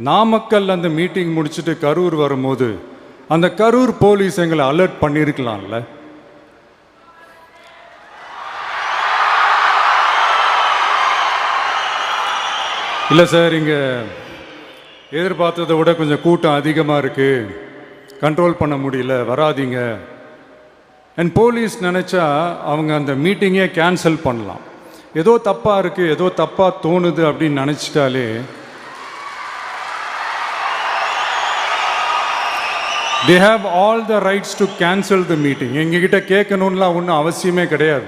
நாமக்கல் அந்த மீட்டிங் முடிச்சுட்டு கரூர் வரும்போது அந்த கரூர் போலீஸ் எங்களை அலர்ட் பண்ணியிருக்கலாம்ல. இல்லை சார், இங்கே எதிர்பார்த்ததை விட கொஞ்சம் கூட்டம் அதிகமாக இருக்குது, கண்ட்ரோல் பண்ண முடியல, வராதிங்க. அண்ட் போலீஸ் நினச்சா அவங்க அந்த மீட்டிங்கே கேன்சல் பண்ணலாம். ஏதோ தப்பாக இருக்குது, ஏதோ தப்பாக தோணுது அப்படின்னு நினச்சிட்டாலே they have all the rights to cancel the meeting. எங்ககிட்ட கேட்கணும்லாம் ஒன்றும் அவசியமே கிடையாது.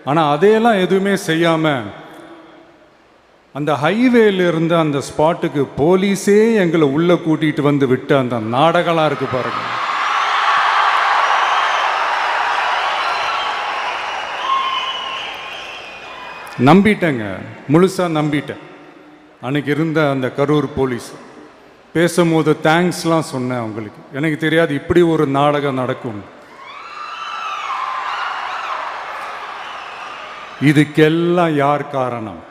ஆனால் அதையெல்லாம் எதுவுமே செய்யாமல் அந்த ஹைவேல இருந்து அந்த ஸ்பாட்டுக்கு போலீஸே எங்களை உள்ளே கூட்டிகிட்டு வந்து விட்டு அந்த நாடகம்லாம் இருக்கு பாருங்க. நம்பிட்டேங்க, முழுசாக நம்பிட்டேன். அன்னைக்கு இருந்த அந்த கரூர் போலீஸ் பேசும்போது தேங்க்ஸ்லாம் சொன்னேன் அவங்களுக்கு. எனக்கு தெரியாது இப்படி ஒரு நாடகம் நடக்கும். இதுக்கெல்லாம் யார் காரணம்?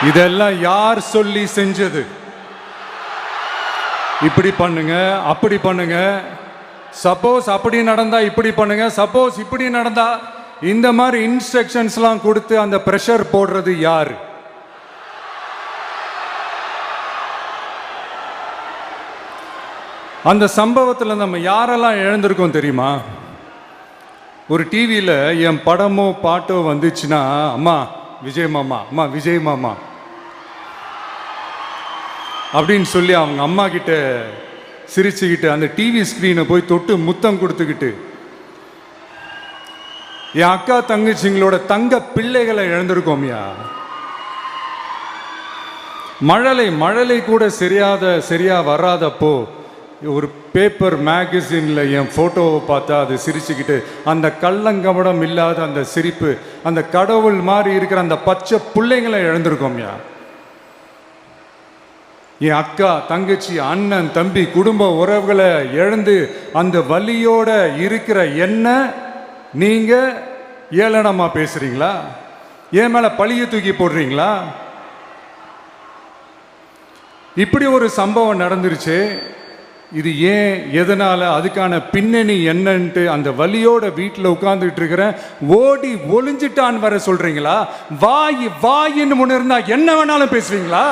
இதெல்லாம் யார் சொல்லி செஞ்சது? இப்படி பண்ணுங்க, அப்படி பண்ணுங்க, சப்போஸ் அப்படி நடந்தா இப்படி பண்ணுங்க, சப்போஸ் இப்படி நடந்தா இந்த மாதிரி இன்ஸ்ட்ரக்ஷன்ஸ்லாம் கொடுத்து அந்த பிரஷர் போடுறது யாரு? அந்த சம்பவத்தில் நம்ம யாரெல்லாம் இழந்திருக்கோம் தெரியுமா? ஒரு டிவியில் என் படமோ பாட்டோ வந்துச்சுன்னா, அம்மா விஜய் மாமா, அம்மா விஜய் மாமா அப்படின்னு சொல்லி அவங்க அம்மா கிட்ட சிரிச்சுக்கிட்டு அந்த டிவி ஸ்க்ரீனை போய் தொட்டு முத்தம் கொடுத்துக்கிட்டு, என் அக்கா தங்கச்சிங்களோட தங்க பிள்ளைகளை இழந்திருக்கோம்யா. மழலை கூட சரியா வராதப்போ ஒரு பேப்பர் மேகசின்ல என் போட்டோவை பார்த்தா அது சிரிச்சுக்கிட்டு, அந்த கள்ளங்கபடம் இல்லாத அந்த சிரிப்பு, அந்த கடவுள் மாதிரி இருக்கிற அந்த பச்சை பிள்ளைங்களை இழந்திருக்கோம்யா. என் அக்கா தங்கச்சி அண்ணன் தம்பி குடும்ப உறவுகளை இழந்து அந்த வலியோட இருக்கிற என்ன நீங்க ஏளனமா பேசுறீங்களா? என் மேல பழிய தூக்கி போடுறீங்களா? இப்படி ஒரு சம்பவம் நடந்துருச்சு. இது ஏன், எதனால, அதுக்கான பின்னணி என்னன்ட்டு அந்த வலியோட வீட்டில் உட்கார்ந்துட்டு இருக்கிற ஓடி ஒளிஞ்சிட்டான்னு வர சொல்றீங்களா? வாயின்னு முன்ன இருந்தா என்ன வேணாலும் பேசுவீங்களா?